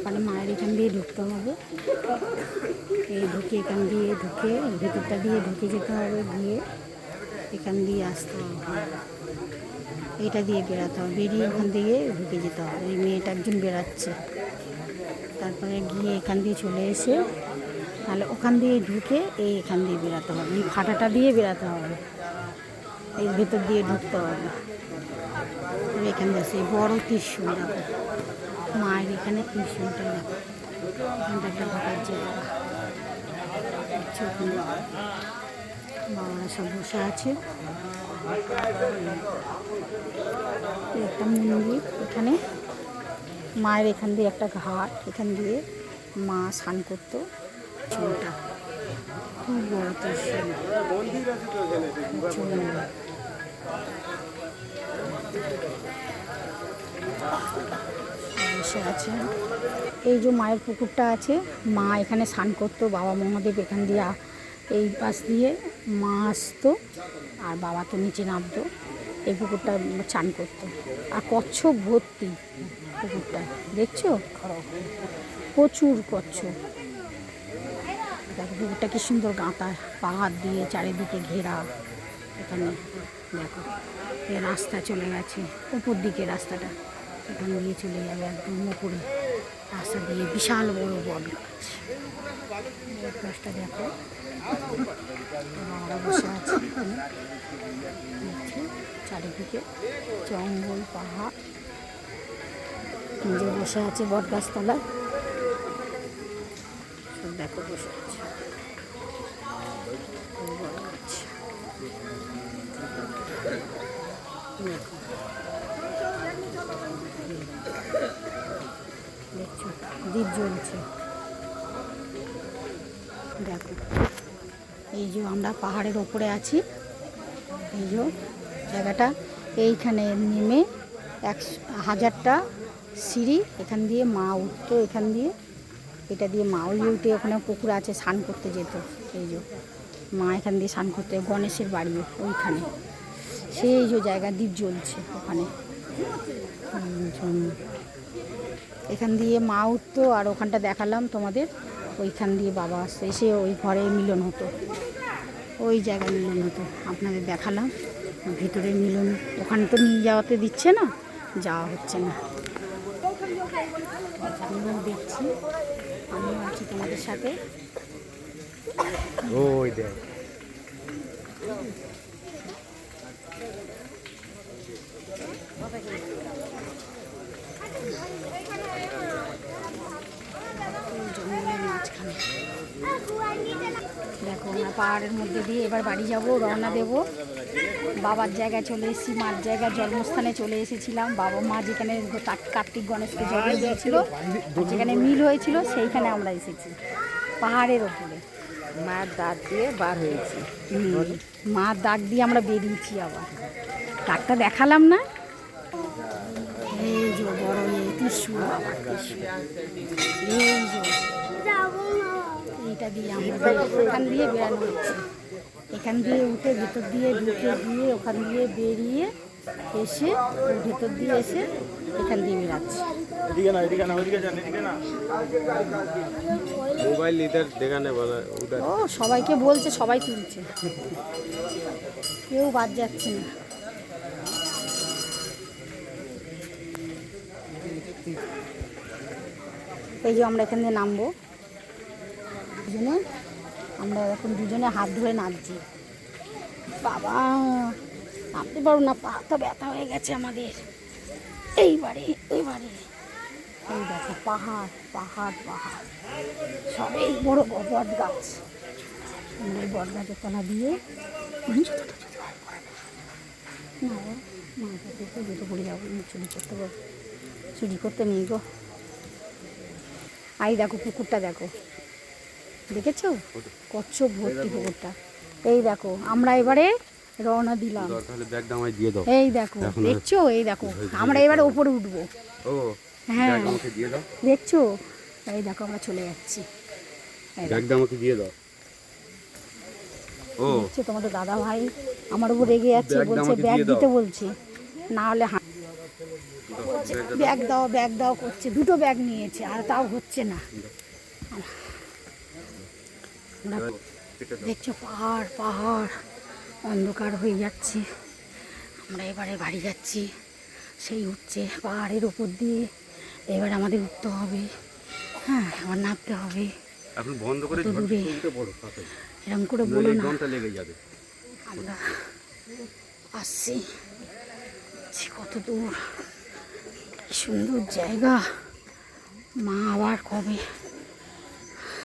তারপরে মায়ের এখান দিয়ে ঢুকতে হবে, এই ঢুকে এখান দিয়ে ঢুকে ভেতরটা দিয়ে ঢুকে যেতে হবে, গিয়ে এখান দিয়ে আসতে হবে, এটা দিয়ে বেরাতে হবে, বেরিয়ে ওখান থেকে ঢুকে যেতে হবে। এই মেয়েটা একজন বেরাচ্ছে, তারপরে গিয়ে এখান দিয়ে চলে এসে তাহলে ওখান দিয়ে ঢুকে এই এখান দিয়ে বেরাতে হবে, এই ফাটাটা দিয়ে বেরাতে হবে, এই ভেতর দিয়ে ঢুকতে হবে। এখান দিয়ে সেই বড় ত্রিশূল দেখো, মায়ের এখানে ত্রিশূলটা দেখো, এখানটা একটা ঢোকার জায়গা, বাবারা সব বসে আছে। একটা মন্দির, এখানে মায়ের এখান দিয়ে একটা ঘাট, এখান দিয়ে মা স্নান করতো, চুলটা খুব বড় ত্রিশূল বসে আছে। এই যে মায়ের পুকুরটা আছে, মা এখানে স্নান করতো, বাবা মহাদেব এখান দিয়ে এই পাশ দিয়ে মা আসতো আর বাবা তো নিচে নামতো, এই পুকুরটা চান করতো। আর কচ্ছপ ভর্তি পুকুরটা, দেখছো প্রচুর কচ্ছপ। দেখো পুকুরটা কি সুন্দর গাঁথা, পাহাড় দিয়ে চারিদিকে ঘেরা। এখানে দেখো এই রাস্তা চলে গেছে উপর দিকে, রাস্তাটা এখান দিয়ে চলে যাবে একদম উপরে, রাস্তা দিয়ে বিশাল বড় বট গাছ। গাছটা দেখো, আমরা বসে আছি এখানে, চারিদিকে জঙ্গল পাহাড়, নিজে বসে আছে বট গাছতলায়, সব দেখো বসে আছে বট গাছ। দেখছো দ্বীপ জ্বলছে, দেখো এই যে আমরা পাহাড়ের ওপরে আছি, এই যে জায়গাটা, এইখানে নেমে 1000টা সিঁড়ি, এখান দিয়ে মা উঠতো, এখান দিয়ে এটা দিয়ে মা ওই উঠে ওখানে পুকুর আছে, স্নান করতে যেত। এই যে মা এখান দিয়ে স্নান করতে, গণেশের বাড়ি ওইখানে, সেই যে জায়গা দ্বীপ জ্বলছে ওখানে, এখান দিয়ে মা উঠতো আর ওখানটা দেখালাম তোমাদের, ওইখান দিয়ে বাবা আসতো, এসে ওই ঘরে মিলন হতো, ওই জায়গায় মিলন হতো, আপনাদের দেখালাম ভিতরে মিলন। ওখানে তো নিয়ে যাওয়াতে দিচ্ছে না, যাওয়া হচ্ছে না, আমিও দেখছি, আমিও আছি তোমাদের সাথে। ওই দেখ জঙ্গলের মাঝখানে দেখো, আমরা পাহাড়ের মধ্যে দিয়ে এবার বাড়ি যাব, রওনা দেব। বাবার জায়গায় চলে এসেছি, মার জায়গায় জন্মস্থানে চলে এসেছিলাম। বাবা মা যেখানে কার্তিক গণেশকে জন্ম দিয়েছিল, যেখানে মিল হয়েছিল, সেইখানে আমরা এসেছি পাহাড়ের ওপরে। মায়ের দাঁত দিয়ে বার হয়েছি, মার ডাক দিয়ে আমরা বেরিয়েছি, আবার ডাকটা দেখালাম না। এই যে বড় ত্রিশূল, এই যে এইটা দিয়ে আমরা এখান দিয়ে বেরানো হচ্ছে, এখান দিয়ে উঠে ভেতর দিয়ে ঢুকে দিয়ে ওখান দিয়ে বেরিয়ে এসে ভেতর দিয়ে এসে এখান দিয়ে বেরাচ্ছে। মোবাইল ইধার দেখানে বলা উধার। ও সবাইকে বলছে, সবাই তুলছে, কেউ বাদ যাচ্ছে না। এই যে আমরা এখান দিয়ে নামবো, দুজনে আমরা এখন দুজনে হাত ধরে নামছি। বাবা নামতে পারবো না, পাটা ব্যথা হয়ে গেছে আমাদের। এইবারে ওইবারে এই দেখো পাহাড় পাহাড় পাহাড়, সবে বড় বট গাছ, আমরা এই বট গাছের তলা দিয়ে জুতো পড়ে যাবো, চুরি করতে পারবো, চুরি করতে নেই গো। আই দেখো পুকুরটা দেখো, দেখেছো কচ্ছপ ভর্তি পুকুরটা। এই দেখো আমরা এবারে রওনা দিলাম, এই দেখো দেখছো, এই দেখো আমরা এবারে উপরে উঠবো। হ্যাঁ দেখছো, এই দেখো আমরা চলে যাচ্ছি, দেখছো তোমাদের দাদা ভাই আমার উপর রেগে যাচ্ছে, বলছে ব্যাগ দিতে বলছে, না হলে ব্যাগ দাও করছে, দুটো ব্যাগ নিয়েছে আর তাও হচ্ছে না। আমরা দেখছো পাহাড় পাহাড় অন্ধকার হয়ে যাচ্ছে। আমরা এবারে বাড়ি যাচ্ছি, সেই উঠছে পাহাড়ের উপর দিয়ে, এবার আমাদের উঠতে হবে। হ্যাঁ, আবার নামতে হবে। এখন বন্ধ করে কত দূরে এরকম করে বলো না। দমটা লেগে যাবে। আমরা আসছি, কত দূর, কি সুন্দর জায়গা। মা আবার কবে